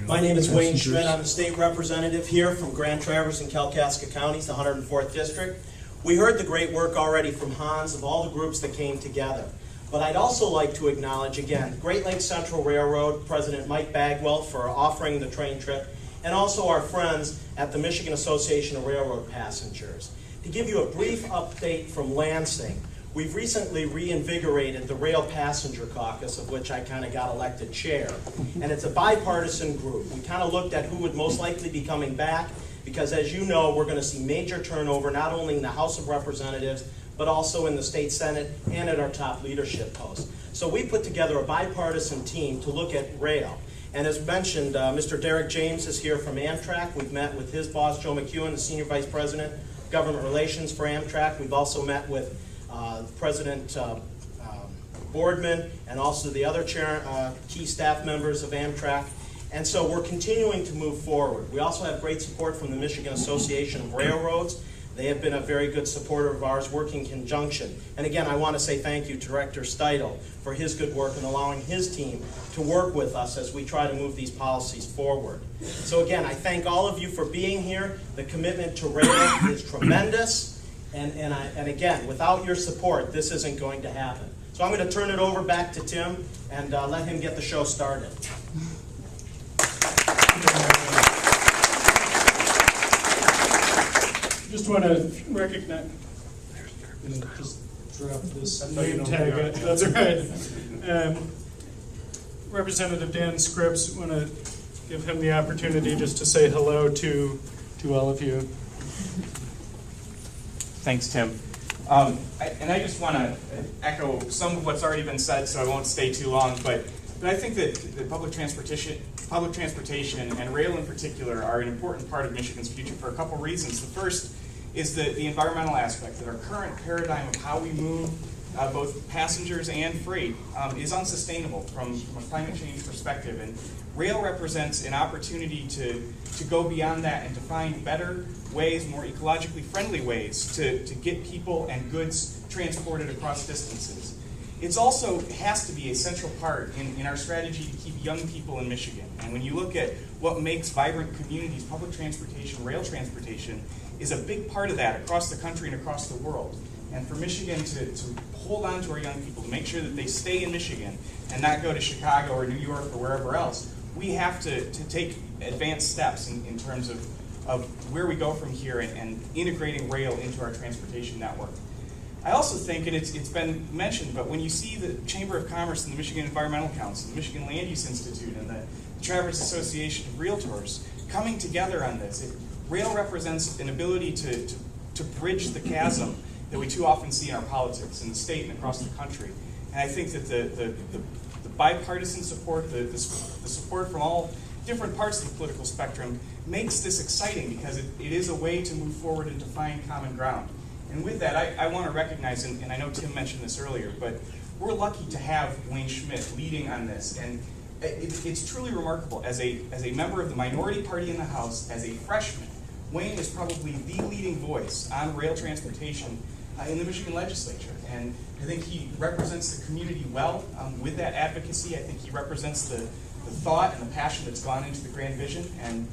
My name is Wayne Schmidt. I'm the state representative here from Grand Traverse and Kalkaska Counties, the 104th District. We heard the great work already from Hans of all the groups that came together. But I'd also like to acknowledge, again, Great Lakes Central Railroad, President Mike Bagwell for offering the train trip, and also our friends at the Michigan Association of Railroad Passengers. To give you a brief update from Lansing, we've recently reinvigorated the Rail Passenger Caucus, of which I kind of got elected chair. And it's a bipartisan group. We kind of looked at who would most likely be coming back, because as you know, we're going to see major turnover, not only in the House of Representatives, but also in the state Senate and at our top leadership posts. So we put together a bipartisan team to look at rail. And as mentioned, Mr. Derek James is here from Amtrak. We've met with his boss, Joe McEwen, the Senior Vice President, Government Relations for Amtrak. We've also met with President Boardman and also the other key staff members of Amtrak. And so we're continuing to move forward. We also have great support from the Michigan Association of Railroads. They have been a very good supporter of ours, working in conjunction. And again, I want to say thank you to Director Steidel for his good work in allowing his team to work with us as we try to move these policies forward. So again, I thank all of you for being here. The commitment to rail is tremendous. And again, without your support, this isn't going to happen. So I'm going to turn it over back to Tim and let him get the show started. Just want to recognize, just drop this name tag. That's right. Representative Dan Scripps, want to give him the opportunity just to say hello to all of you. Thanks, Tim. I just want to echo some of what's already been said, so I won't stay too long. But I think that the public transportation and rail in particular are an important part of Michigan's future for a couple reasons. The first is the environmental aspect, that our current paradigm of how we move both passengers and freight is unsustainable from a climate change perspective. And rail represents an opportunity to go beyond that and to find better ways, more ecologically friendly ways to get people and goods transported across distances. It also has to be a central part in our strategy to keep young people in Michigan. And when you look at what makes vibrant communities, public transportation, rail transportation is a big part of that across the country and across the world. And for Michigan to hold on to our young people, to make sure that they stay in Michigan and not go to Chicago or New York or wherever else, we have to take advanced steps in terms of where we go from here and integrating rail into our transportation network. I also think, and it's been mentioned, but when you see the Chamber of Commerce and the Michigan Environmental Council, the Michigan Land Use Institute, and the Traverse Association of Realtors coming together on this, rail represents an ability to bridge the chasm that we too often see in our politics in the state and across the country. And I think that the bipartisan support, the support from all different parts of the political spectrum makes this exciting, because it is a way to move forward and to find common ground. And with that, I want to recognize, and I know Tim mentioned this earlier, but we're lucky to have Wayne Schmidt leading on this. And it's truly remarkable. As a member of the minority party in the House, as a freshman, Wayne is probably the leading voice on rail transportation in the Michigan legislature. And I think he represents the community well with that advocacy. I think he represents the thought and the passion that's gone into the grand vision. And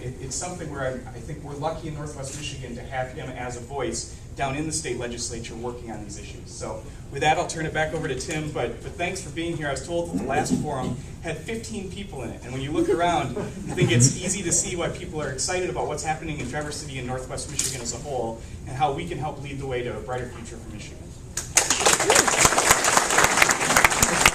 it's something where I think we're lucky in Northwest Michigan to have him as a voice down in the state legislature working on these issues. So with that, I'll turn it back over to Tim, but thanks for being here. I was told that the last forum had 15 people in it, and when you look around, I think it's easy to see why people are excited about what's happening in Traverse City and Northwest Michigan as a whole, and how we can help lead the way to a brighter future for Michigan.